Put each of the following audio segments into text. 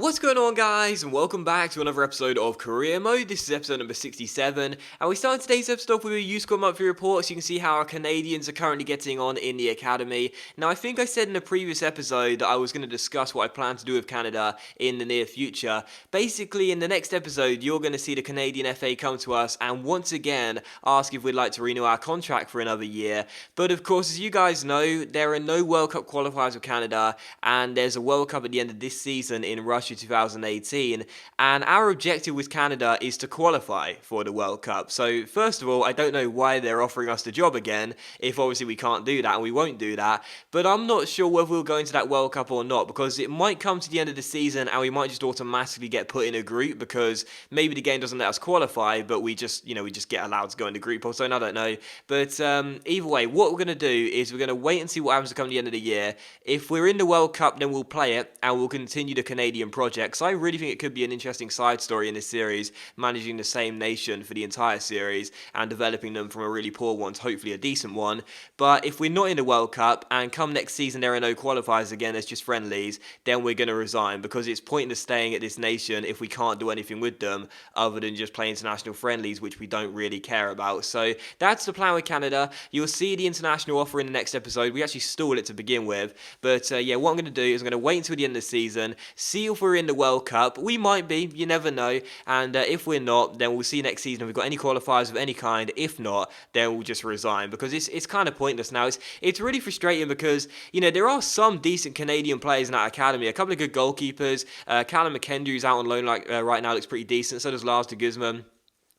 What's going on, guys, and welcome back to another episode of Career Mode. This is episode number 67, and we start today's episode off with a youth squad monthly report, so you can see how our Canadians are currently getting on in the academy. Now, I think I said in a previous episode that I was going to discuss what I plan to do with Canada in the near future. Basically, in the next episode, you're going to see the Canadian FA come to us and once again ask if we'd like to renew our contract for another year. But of course, as you guys know, there are no World Cup qualifiers with Canada, and there's a World Cup at the end of this season in Russia 2018, and our objective with Canada is to qualify for the World Cup. So first of all, I don't know why they're offering us the job again if obviously we can't do that, and we won't do that, but I'm not sure whether we'll go into that World Cup or not, because it might come to the end of the season and we might just automatically get put in a group because maybe the game doesn't let us qualify, but we just get allowed to go in the group or so, and I don't know. But either way, what we're going to do is we're going to wait and see what happens to come to the end of the year. If we're in the World Cup, then we'll play it and we'll continue the Canadian project. So I really think it could be an interesting side story in this series, managing the same nation for the entire series and developing them from a really poor one to hopefully a decent one. But if we're not in the World Cup and come next season there are no qualifiers again, it's just friendlies, then we're going to resign, because it's pointless staying at this nation if we can't do anything with them other than just play international friendlies, which we don't really care about. So that's the plan with Canada. You'll see the international offer in the next episode. We actually stalled it to begin with, but yeah, what I'm going to do is I'm going to wait until the end of the season, see if we're in the World Cup. We might be, you never know, and if we're not, then we'll see next season if we've got any qualifiers of any kind. If not, then we'll just resign, because it's kind of pointless now. It's really frustrating because, there are some decent Canadian players in that academy, a couple of good goalkeepers. Callum McKendry, who's out on loan right now, looks pretty decent, so does Lars de Guzman.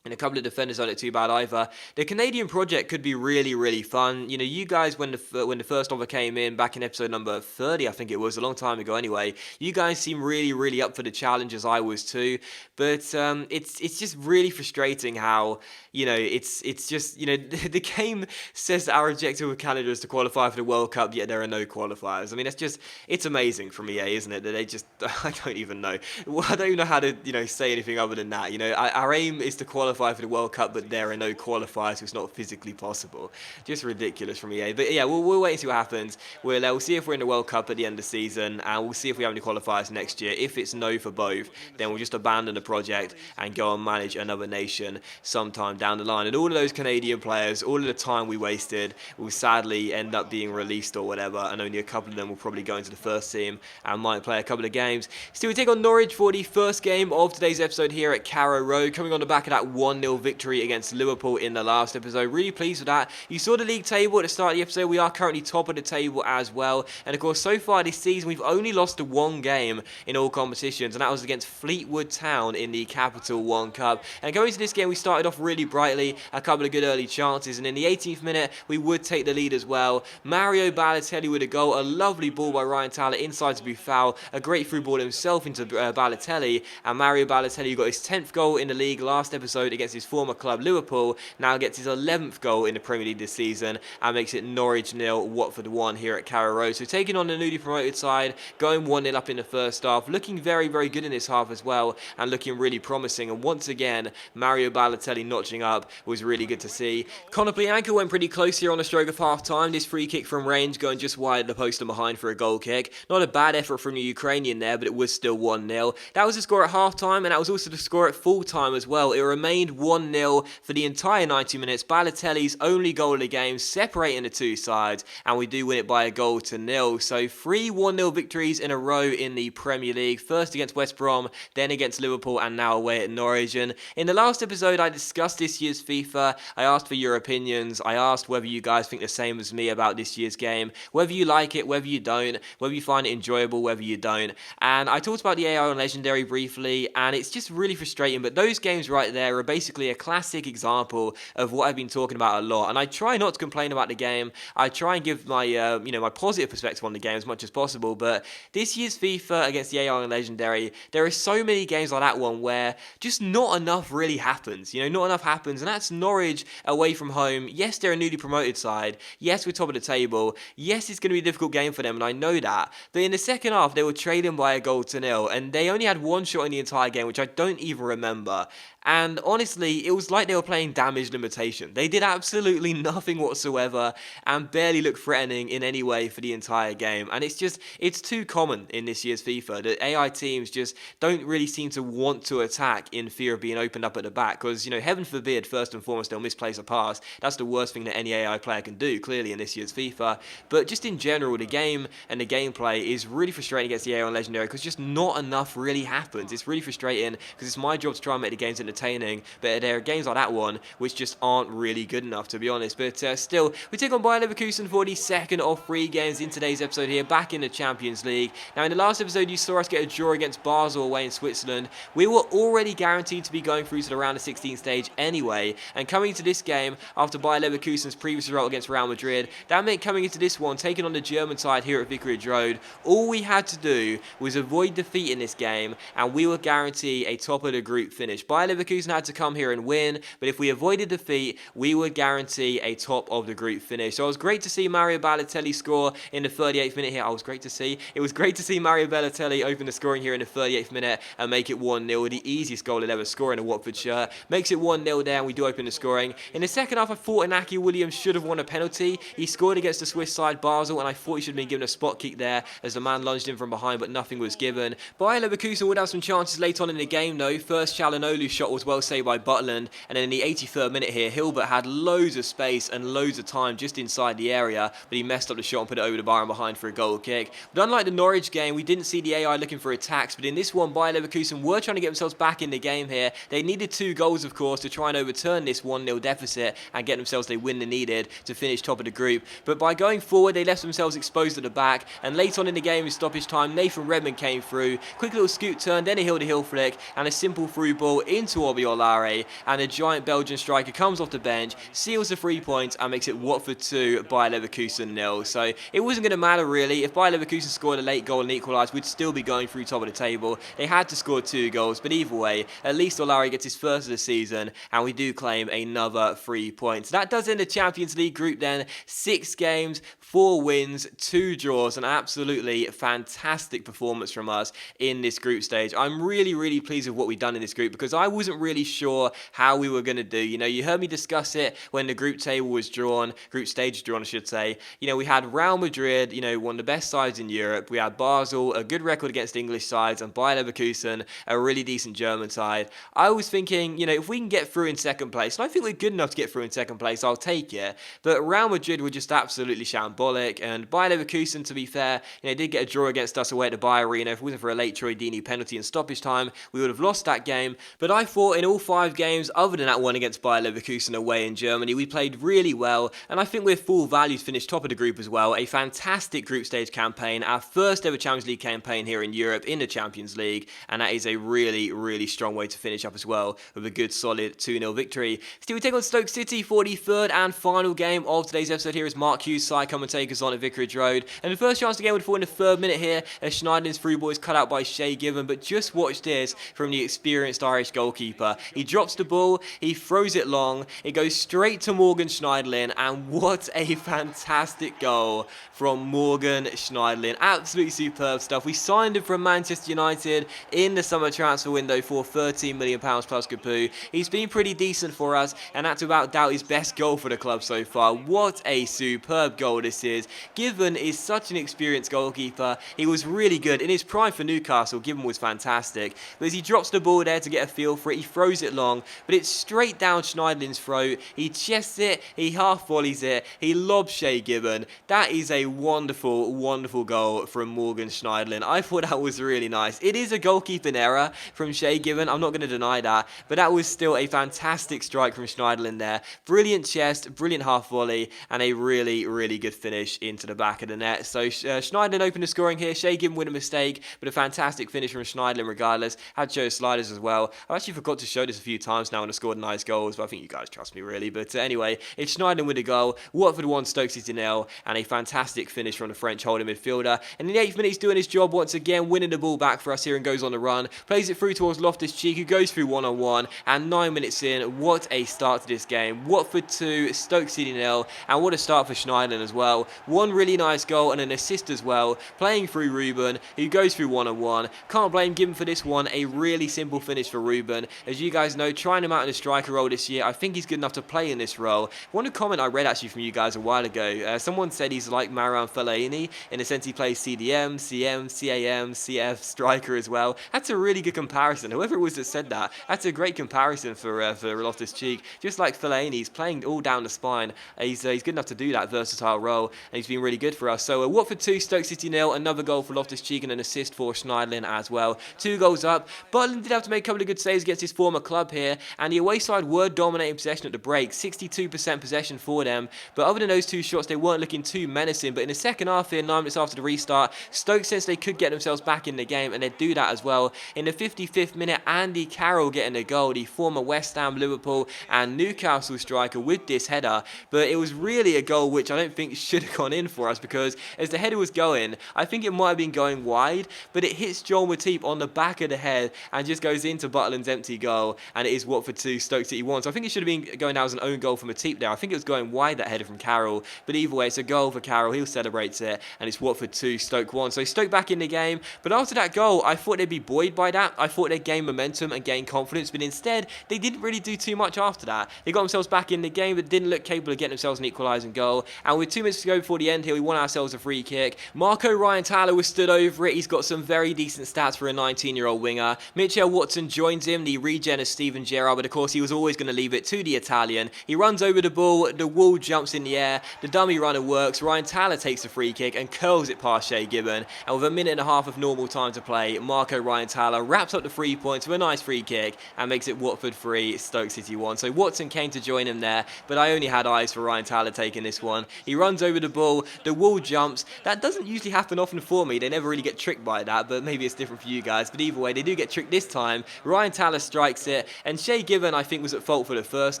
And a couple of defenders don't look too bad either. The Canadian project could be really, really fun. You guys, when the first offer came in back in episode number 30, I think it was, a long time ago anyway, you guys seem really, really up for the challenge, as I was too. But it's just really frustrating how, it's just, the game says that our objective with Canada is to qualify for the World Cup, yet there are no qualifiers. I mean, it's amazing from EA, isn't it? That they just, I don't even know. I don't even know how to, say anything other than that. Our aim is to qualify for the World Cup, but there are no qualifiers, so it's not physically possible. Just ridiculous from EA. But yeah, we'll wait and see what happens. We'll see if we're in the World Cup at the end of the season, and we'll see if we have any qualifiers next year. If it's no for both, then we'll just abandon the project and go and manage another nation sometime down the line. And all of those Canadian players, all of the time we wasted, will sadly end up being released or whatever, and only a couple of them will probably go into the first team and might play a couple of games. Still, we take on Norwich for the first game of today's episode here at Carrow Road, coming on the back of that 1-0 victory against Liverpool in the last episode. Really pleased with that. You saw the league table at the start of the episode. We are currently top of the table as well. And of course, so far this season, we've only lost to one game in all competitions, and that was against Fleetwood Town in the Capital One Cup. And going into this game, we started off really brightly, a couple of good early chances, and in the 18th minute, we would take the lead as well. Mario Balotelli with a goal, a lovely ball by Ryan Tallett inside to Buffal, a great through ball himself into Balotelli, and Mario Balotelli got his 10th goal in the league last episode against his former club Liverpool, now gets his 11th goal in the Premier League this season and makes it Norwich 0, Watford 1 here at Carrow Road. So taking on the newly promoted side, going 1-0 up in the first half, looking very, very good in this half as well, and looking really promising. And once again, Mario Balotelli notching up was really good to see. Conor Plianka went pretty close here on the stroke of half time. This free kick from range going just wide of the post and behind for a goal kick. Not a bad effort from the Ukrainian there, but it was still 1-0. That was the score at half time, and that was also the score at full time as well. It remained 1-0 for the entire 90 minutes. Balotelli's only goal of the game, separating the two sides, and we do win it by a goal to nil. So 3 1-0 victories in a row in the Premier League. First against West Brom, then against Liverpool, and now away at Norwich. And in the last episode, I discussed this year's FIFA. I asked for your opinions. I asked whether you guys think the same as me about this year's game, whether you like it, whether you don't, whether you find it enjoyable, whether you don't. And I talked about the AI on Legendary briefly, and it's just really frustrating, but those games right there are basically a classic example of what I've been talking about a lot. And I try not to complain about the game. I try and give my my positive perspective on the game as much as possible. But this year's FIFA against the AI on Legendary, there are so many games like that one where just not enough really happens. Not enough happens, and that's Norwich away from home. Yes, they're a newly promoted side. Yes, we're top of the table. Yes, it's going to be a difficult game for them, and I know that. But in the second half, they were trailing by a goal to nil, and they only had one shot in the entire game, which I don't even remember. And honestly, honestly, it was like they were playing damage limitation. They did absolutely nothing whatsoever and barely looked threatening in any way for the entire game. And it's too common in this year's FIFA that AI teams just don't really seem to want to attack in fear of being opened up at the back. Because, heaven forbid, first and foremost, they'll misplace a pass. That's the worst thing that any AI player can do, clearly, in this year's FIFA. But just in general, the game and the gameplay is really frustrating against the AI on Legendary because just not enough really happens. It's really frustrating because it's my job to try and make the games entertaining, but there are games like that one which just aren't really good enough, to be honest. But still, we take on Bayer Leverkusen for the second of 3 games in today's episode here, back in the Champions League. Now, in the last episode, you saw us get a draw against Basel away in Switzerland. We were already guaranteed to be going through to the round of 16 stage anyway, and coming into this game, after Bayer Leverkusen's previous result against Real Madrid, that meant coming into this one, taking on the German side here at Vicarage Road, all we had to do was avoid defeat in this game, and we would guarantee a top of the group finish. Bayer Leverkusen had to come here and win, but if we avoided defeat, we would guarantee a top of the group finish. So it was great to see Mario Balotelli score in the 38th minute here. It was great to see Mario Balotelli open the scoring here in the 38th minute and make it 1-0, the easiest goal he'll ever score in a Watford shirt. Makes it 1-0 there, and we do open the scoring. In the second half, I thought Inaki Williams should have won a penalty. He scored against the Swiss side Basel, and I thought he should have been given a spot kick there as the man lunged in from behind, but nothing was given. Bayer Leverkusen would have some chances later on in the game though. First, Çalhanoğlu's shot was well saved by Butland, and then in the 83rd minute here, Hilbert had loads of space and loads of time just inside the area, but he messed up the shot and put it over the bar and behind for a goal kick. But unlike the Norwich game, we didn't see the AI looking for attacks, but in this one, Bayer Leverkusen were trying to get themselves back in the game here. They needed 2 goals, of course, to try and overturn this 1-0 deficit and get themselves the win they needed to finish top of the group. But by going forward, they left themselves exposed at the back, and late on in the game in stoppage time, Nathan Redmond came through. Quick little scoot turn, then a hill-to-hill flick, and a simple through ball into Obiolare, and a giant Belgian striker comes off the bench, seals the 3 points, and makes it Watford 2, Bayer Leverkusen 0. So it wasn't going to matter really. If Bayer Leverkusen scored a late goal and equalised, we'd still be going through top of the table. They had to score 2 goals, but either way, at least Olare gets his first of the season, and we do claim another 3 points. That does end the Champions League group then. 6 games, 4 wins, 2 draws, an absolutely fantastic performance from us in this group stage. I'm really pleased with what we've done in this group because I wasn't really sure how we were going to do. You heard me discuss it when the group table was drawn, group stage drawn I should say. We had Real Madrid, one of the best sides in Europe. We had Basel, a good record against English sides, and Bayer Leverkusen, a really decent German side. I was thinking, if we can get through in second place, and I think we're good enough to get through in second place, I'll take it. But Real Madrid were just absolutely shambolic, and Bayer Leverkusen, to be fair, did get a draw against us away at the Bayer Arena. If it wasn't for a late Troy Deeney penalty in stoppage time, we would have lost that game. But I thought in all 5 games, other than that one against Bayer Leverkusen away in Germany, we played really well, and I think we're full value to finish top of the group as well. A fantastic group stage campaign, our first ever Champions League campaign here in Europe in the Champions League, and that is a really strong way to finish up as well with a good solid 2-0 victory. Still, we take on Stoke City for the third and final game of today's episode here as Mark Hughes' side come and take us on at Vicarage Road. And the first chance of the game would fall in the 3rd minute here as Schneiderlin's through ball is cut out by Shay Given, but just watch this from the experienced Irish goalkeeper. He drops the ball, he throws it long, it goes straight to Morgan Schneiderlin, and what a fantastic goal from Morgan Schneiderlin. Absolutely superb stuff. We signed him from Manchester United in the summer transfer window for £13 million plus Capu. He's been pretty decent for us, and that's without doubt his best goal for the club so far. What a superb goal this is. Given is such an experienced goalkeeper. He was really good. In his prime for Newcastle, Given was fantastic. But as he drops the ball there to get a feel for it, he throws it long, but it's straight down Schneiderlin's throat. He chests it, he half volleys it, he lobs Shay Given. That is a wonderful goal from Morgan Schneiderlin. I thought that was really nice. It is a goalkeeping error from Shay Given, I'm not going to deny that, but that was still a fantastic strike from Schneiderlin there. Brilliant chest, brilliant half volley, and a really good finish into the back of the net. So Schneiderlin opened the scoring here. Shay Given with a mistake, but a fantastic finish from Schneiderlin regardless. Had to show sliders as well. I actually forgot to show this a few times now when I scored nice goals, but I think you guys trust me really. But anyway, it's Schneiderlin with a goal. Watford 1, Stoke City 0, and a fantastic finish from the French holding midfielder. And in the 8th minute, he's doing his job once again, winning the ball back for us here and goes on the run. Plays it through towards Loftus-Cheek, who goes through one-on-one, and 9 minutes in, what a start to this game. Watford 2, Stoke City 0, and what a start for Schneiderlin as well. One really nice goal and an assist as well, playing through Ruben, who goes through one-on-one. Can't blame Given for this one, a really simple finish for Ruben. As you guys guys know, trying him out in a striker role this year. I think he's good enough to play in this role. One comment I read actually from you guys a while ago, someone said he's like Marouane Fellaini in the sense he plays CDM, CM, CAM, CF, striker as well. That's a really good comparison. Whoever it was that said that, that's a great comparison for Loftus-Cheek. Just like Fellaini, he's playing all down the spine. He's good enough to do that versatile role, and he's been really good for us. So Watford 2, Stoke City 0, another goal for Loftus-Cheek and an assist for Schneiderlin as well. 2 goals up. Butland did have to make a couple of good saves against his former club here, and the away side were dominating possession at the break, 62% possession for them. But other than those 2 shots, they weren't looking too menacing. But in the second half here, 9 minutes after the restart, Stoke sensed they could get themselves back in the game, and they'd do that as well. In the 55th minute, Andy Carroll getting a goal, the former West Ham, Liverpool and Newcastle striker with this header. But it was really a goal which I don't think should have gone in for us, because as the header was going, I think it might have been going wide, but it hits Joel Matip on the back of the head and just goes into Butland's empty goal, and it is Watford 2, Stoke City 1. So I think it should have been going down as an own goal for Matip there. I think it was going wide, that header from Carroll, but either way, it's a goal for Carroll. He'll celebrate it, and it's Watford 2, Stoke 1. So Stoke back in the game, but after that goal, I thought they'd be buoyed by that. I thought they'd gain momentum and gain confidence, but instead, they didn't really do too much after that. They got themselves back in the game, but didn't look capable of getting themselves an equalising goal. And with 2 minutes to go before the end here, we won ourselves a free kick. Marco Ryan Tyler was stood over it. He's got some very decent stats for a 19-year-old winger. Mitchell Watson joins him, the regen of Steven Gerrard, but of course he was always going to leave it to the Italian. He runs over the ball, the wall jumps in the air, the dummy runner works, Ryan Tyler takes the free kick and curls it past Shay Gibbon, and with a minute and a half of normal time to play, Marco Ryan Tyler wraps up the 3 points with a nice free kick and makes it Watford 3, Stoke City 1. So Watson came to join him there, but I only had eyes for Ryan Tyler taking this one. He runs over the ball, the wall jumps. That doesn't usually happen often for me. They never really get tricked by that, but maybe it's different for you guys. But either way, they do get tricked this time. Ryan Tyler strikes it, and Shay Gibbon, I think, was at fault for the first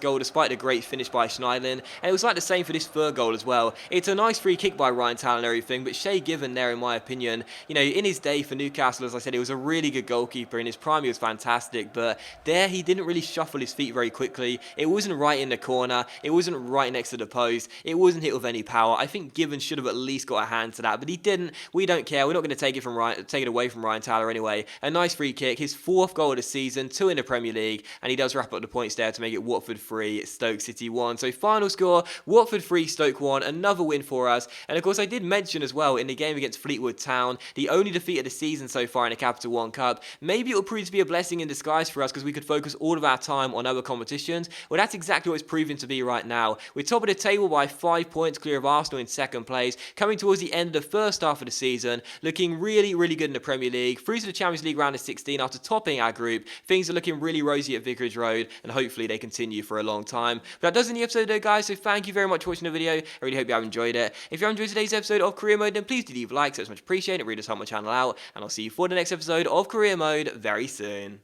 goal, despite the great finish by Schneiderlin. And it was like the same for this third goal as well. It's a nice free kick by Ryan Tyler and everything, but Shay Gibbon there, in my opinion, you know, in his day for Newcastle, as I said, he was a really good goalkeeper. In his prime, he was fantastic, but there he didn't really shuffle his feet very quickly. It wasn't right in the corner. It wasn't right next to the post. It wasn't hit with any power. I think Gibbon should have at least got a hand to that, but he didn't. We don't care. We're not going to take it away from Ryan Tyler anyway. A nice free kick, his 4th goal of the season, 2 in the Premier League, and he does wrap up the points there to make it Watford 3, Stoke City 1. So final score, Watford 3, Stoke 1, another win for us. And of course, I did mention as well in the game against Fleetwood Town, the only defeat of the season so far in the Capital One Cup. Maybe it will prove to be a blessing in disguise for us, because we could focus all of our time on other competitions. Well, that's exactly what it's proving to be right now. We're top of the table by 5 points, clear of Arsenal in second place, coming towards the end of the first half of the season, looking really, really good in the Premier League, through to the Champions League round of 16 after topping our group. Things are looking really rosy at Vicarage Road, and hopefully they continue for a long time. But that does end the episode though, guys, so thank you very much for watching the video. I really hope you have enjoyed it. If you have enjoyed today's episode of Career Mode, then please do leave a like, so it's much appreciated. It really does help my channel out, and I'll see you for the next episode of Career Mode very soon.